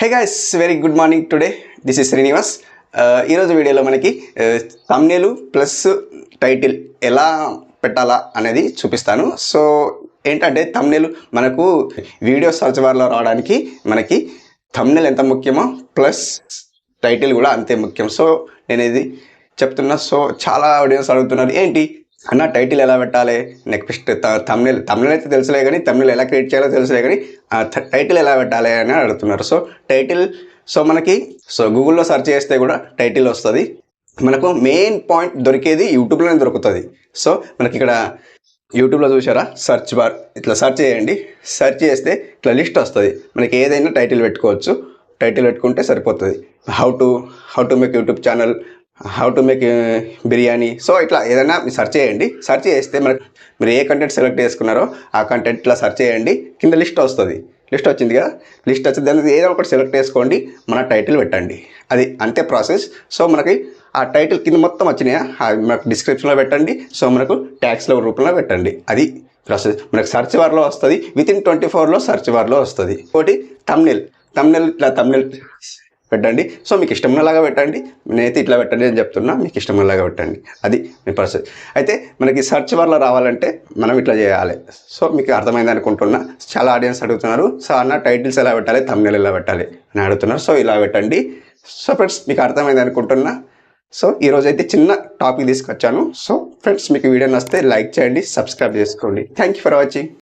Hey guys, very good morning. Today this is Srinivas. ఈరోజు వీడియోలో మనకి థంబ్నెయిల్ ప్లస్ టైటిల్ ఎలా పెట్టాలా అనేది చూపిస్తాను. సో ఏంటంటే థంబ్నెయిల్ మనకు వీడియో సర్చ్ బార్లో రావడానికి మనకి థంబ్నెయిల్ ఎంత ముఖ్యమో ప్లస్ టైటిల్ కూడా అంతే ముఖ్యం. సో నేను ఇది చెప్తున్నా. సో చాలా ఆడియన్స్ అడుగుతున్నారు, ఏంటి అన్న టైటిల్ ఎలా పెట్టాలి, నెక్స్ట్ థంబ్నెయిల్ అయితే తెలుసులే కానీ థంబ్నెయిల్ ఎలా క్రియేట్ చేయాలో తెలుసులే కానీ టైటిల్ ఎలా పెట్టాలి అని అడుగుతున్నారు. సో టైటిల్ మనకి గూగుల్లో సెర్చ్ చేస్తే కూడా టైటిల్ వస్తుంది. మనకు మెయిన్ పాయింట్ దొరికేది యూట్యూబ్లోనే దొరుకుతుంది. సో మనకి ఇక్కడ యూట్యూబ్లో చూసారా, సెర్చ్ బార్ ఇట్లా సెర్చ్ చేయండి. సెర్చ్ చేస్తే ఇట్లా లిస్ట్ వస్తుంది. మనకి ఏదైనా టైటిల్ పెట్టుకోవచ్చు. టైటిల్ పెట్టుకుంటే సరిపోతుంది. How to make YouTube channel, how to make biryani. So ఇట్లా ఏదైనా మీరు సెర్చ్ చేయండి. సెర్చ్ చేస్తే మనకు మీరు ఏ కంటెంట్ సెలెక్ట్ చేసుకున్నారో ఆ కంటెంట్ ఇట్లా సెర్చ్ చేయండి. కింద లిస్ట్ వస్తుంది. లిస్ట్ వచ్చింది కదా, లిస్ట్ వచ్చింది. దాన్ని ఏదో ఒకటి సెలెక్ట్ చేసుకోండి, మన టైటిల్ పెట్టండి. అది అంతే ప్రాసెస్. సో మనకి ఆ టైటిల్ కింద మొత్తం వచ్చినాయా మనకు డిస్క్రిప్షన్లో పెట్టండి. సో మనకు ట్యాగ్స్లో రూపంలో పెట్టండి. అది ప్రాసెస్. మనకు సర్చ్ బార్లో వస్తుంది. వితిన్ 24లో సర్చ్ బార్లో వస్తుంది. ఒకటి థంబ్నెయిల్ ఇట్లా థంబ్నెయిల్ పెట్టండి. సో మీకు ఇష్టమైనలాగా పెట్టండి. నేనైతే ఇట్లా పెట్టండి అని చెప్తున్నా, మీకు ఇష్టమైనలాగా పెట్టండి. అది మీ ప్రాసెస్. అయితే మనకి సర్చ్ బార్లో రావాలంటే మనం ఇట్లా చేయాలి. సో మీకు అర్థమైంది అనుకుంటున్నా. చాలా ఆడియన్స్ అడుగుతున్నారు, సో అన్న టైటిల్స్ ఎలా పెట్టాలి, థంబ్నెయిల్ ఎలా పెట్టాలి అని అడుగుతున్నారు. సో ఇలా పెట్టండి. సో ఫ్రెండ్స్ మీకు అర్థమైంది అనుకుంటున్నా. సో ఈరోజైతే చిన్న టాపిక్ తీసుకొచ్చాను. సో ఫ్రెండ్స్ మీకు వీడియో నచ్చితే లైక్ చేయండి, సబ్స్క్రైబ్ చేసుకోండి. Thank you for watching.